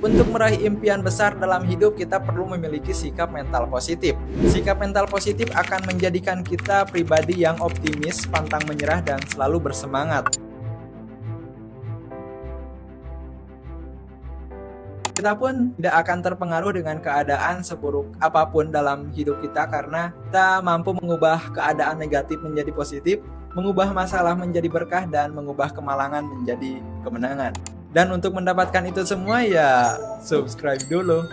Untuk meraih impian besar dalam hidup, kita perlu memiliki sikap mental positif. Sikap mental positif akan menjadikan kita pribadi yang optimis, pantang menyerah, dan selalu bersemangat. Kita pun tidak akan terpengaruh dengan keadaan seburuk apapun dalam hidup kita karena kita mampu mengubah keadaan negatif menjadi positif, mengubah masalah menjadi berkah, dan mengubah kemalangan menjadi kemenangan. Dan untuk mendapatkan itu semua ya subscribe dulu.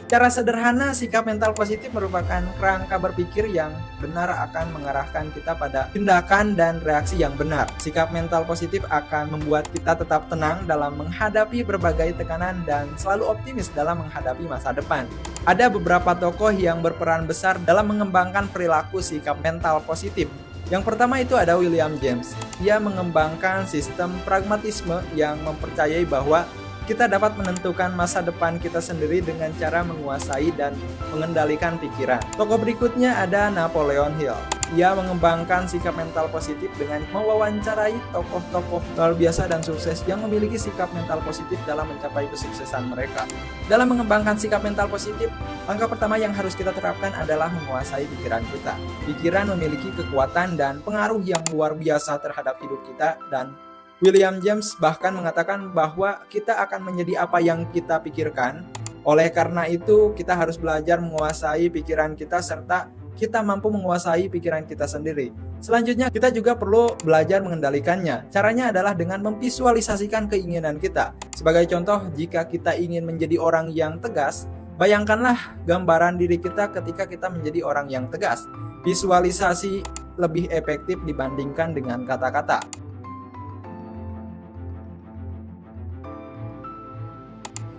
Secara sederhana, sikap mental positif merupakan kerangka berpikir yang benar akan mengarahkan kita pada tindakan dan reaksi yang benar. Sikap mental positif akan membuat kita tetap tenang dalam menghadapi berbagai tekanan dan selalu optimis dalam menghadapi masa depan. Ada beberapa tokoh yang berperan besar dalam mengembangkan perilaku sikap mental positif. Yang pertama itu ada William James. Ia mengembangkan sistem pragmatisme yang mempercayai bahwa kita dapat menentukan masa depan kita sendiri dengan cara menguasai dan mengendalikan pikiran. Tokoh berikutnya ada Napoleon Hill. Ia mengembangkan sikap mental positif dengan mewawancarai tokoh-tokoh luar biasa dan sukses yang memiliki sikap mental positif dalam mencapai kesuksesan mereka. Dalam mengembangkan sikap mental positif, langkah pertama yang harus kita terapkan adalah menguasai pikiran kita. Pikiran memiliki kekuatan dan pengaruh yang luar biasa terhadap hidup kita, dan William James bahkan mengatakan bahwa kita akan menjadi apa yang kita pikirkan. Oleh karena itu, kita harus belajar menguasai pikiran kita serta kita mampu menguasai pikiran kita sendiri. Selanjutnya, kita juga perlu belajar mengendalikannya. Caranya adalah dengan memvisualisasikan keinginan kita. Sebagai contoh, jika kita ingin menjadi orang yang tegas, bayangkanlah gambaran diri kita ketika kita menjadi orang yang tegas. Visualisasi lebih efektif dibandingkan dengan kata-kata.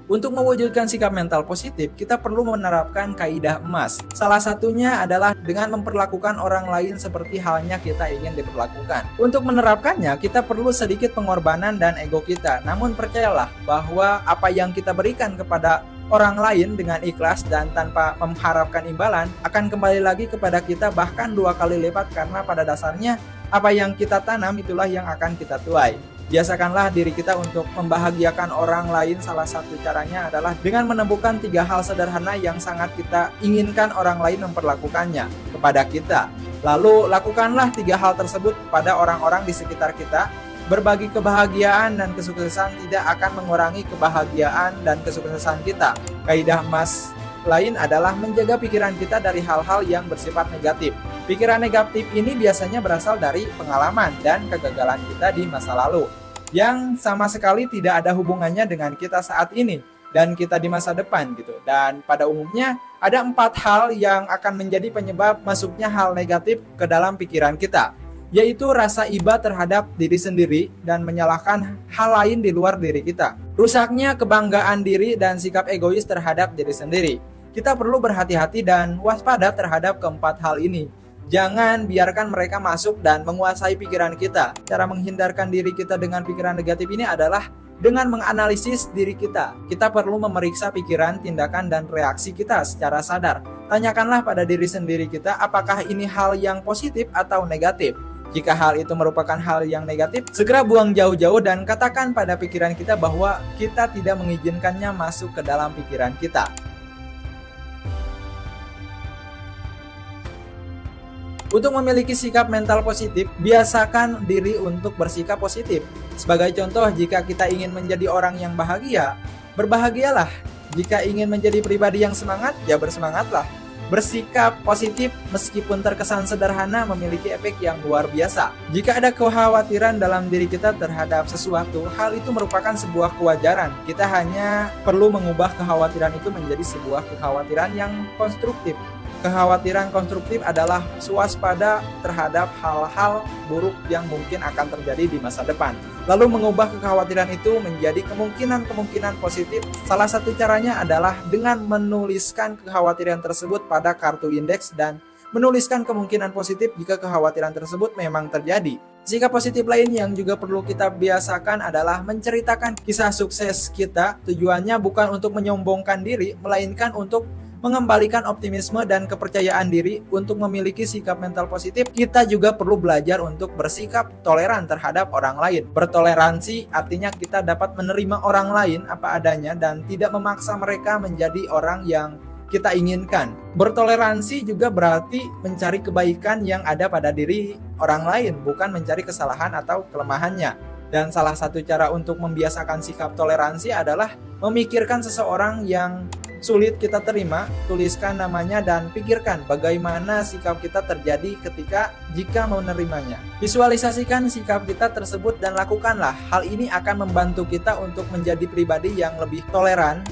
Untuk mewujudkan sikap mental positif, kita perlu menerapkan kaidah emas. Salah satunya adalah dengan memperlakukan orang lain seperti halnya kita ingin diperlakukan. Untuk menerapkannya, kita perlu sedikit pengorbanan dan ego kita. Namun percayalah bahwa apa yang kita berikan kepada orang lain dengan ikhlas dan tanpa mengharapkan imbalan akan kembali lagi kepada kita, bahkan 2 kali lipat, karena pada dasarnya apa yang kita tanam itulah yang akan kita tuai. Biasakanlah diri kita untuk membahagiakan orang lain. Salah satu caranya adalah dengan menemukan 3 hal sederhana yang sangat kita inginkan orang lain memperlakukannya kepada kita. Lalu lakukanlah 3 hal tersebut kepada orang-orang di sekitar kita. Berbagi kebahagiaan dan kesuksesan tidak akan mengurangi kebahagiaan dan kesuksesan kita. Kaidah emas lain adalah menjaga pikiran kita dari hal-hal yang bersifat negatif. Pikiran negatif ini biasanya berasal dari pengalaman dan kegagalan kita di masa lalu, yang sama sekali tidak ada hubungannya dengan kita saat ini dan kita di masa depan gitu. Dan pada umumnya ada 4 hal yang akan menjadi penyebab masuknya hal negatif ke dalam pikiran kita, yaitu rasa iba terhadap diri sendiri dan menyalahkan hal lain di luar diri kita. Rusaknya kebanggaan diri dan sikap egois terhadap diri sendiri. Kita perlu berhati-hati dan waspada terhadap keempat hal ini. Jangan biarkan mereka masuk dan menguasai pikiran kita. Cara menghindarkan diri kita dengan pikiran negatif ini adalah dengan menganalisis diri kita. Kita perlu memeriksa pikiran, tindakan, dan reaksi kita secara sadar. Tanyakanlah pada diri sendiri kita, apakah ini hal yang positif atau negatif. Jika hal itu merupakan hal yang negatif, segera buang jauh-jauh dan katakan pada pikiran kita bahwa kita tidak mengizinkannya masuk ke dalam pikiran kita. Untuk memiliki sikap mental positif, biasakan diri untuk bersikap positif. Sebagai contoh, jika kita ingin menjadi orang yang bahagia, berbahagialah. Jika ingin menjadi pribadi yang semangat, ya bersemangatlah. Bersikap positif meskipun terkesan sederhana memiliki efek yang luar biasa. Jika ada kekhawatiran dalam diri kita terhadap sesuatu, hal itu merupakan sebuah kewajaran. Kita hanya perlu mengubah kekhawatiran itu menjadi sebuah kekhawatiran yang konstruktif. Kekhawatiran konstruktif adalah waspada terhadap hal-hal buruk yang mungkin akan terjadi di masa depan. Lalu mengubah kekhawatiran itu menjadi kemungkinan-kemungkinan positif. Salah satu caranya adalah dengan menuliskan kekhawatiran tersebut pada kartu indeks dan menuliskan kemungkinan positif jika kekhawatiran tersebut memang terjadi. Sikap positif lain yang juga perlu kita biasakan adalah menceritakan kisah sukses kita. Tujuannya bukan untuk menyombongkan diri, melainkan untuk mengembalikan optimisme dan kepercayaan diri. Untuk memiliki sikap mental positif, kita juga perlu belajar untuk bersikap toleran terhadap orang lain. Bertoleransi artinya kita dapat menerima orang lain apa adanya dan tidak memaksa mereka menjadi orang yang kita inginkan. Bertoleransi juga berarti mencari kebaikan yang ada pada diri orang lain, bukan mencari kesalahan atau kelemahannya. Dan salah satu cara untuk membiasakan sikap toleransi adalah memikirkan seseorang yang sulit kita terima, tuliskan namanya dan pikirkan bagaimana sikap kita terjadi jika menerimanya. Visualisasikan sikap kita tersebut dan lakukanlah. Hal ini akan membantu kita untuk menjadi pribadi yang lebih toleran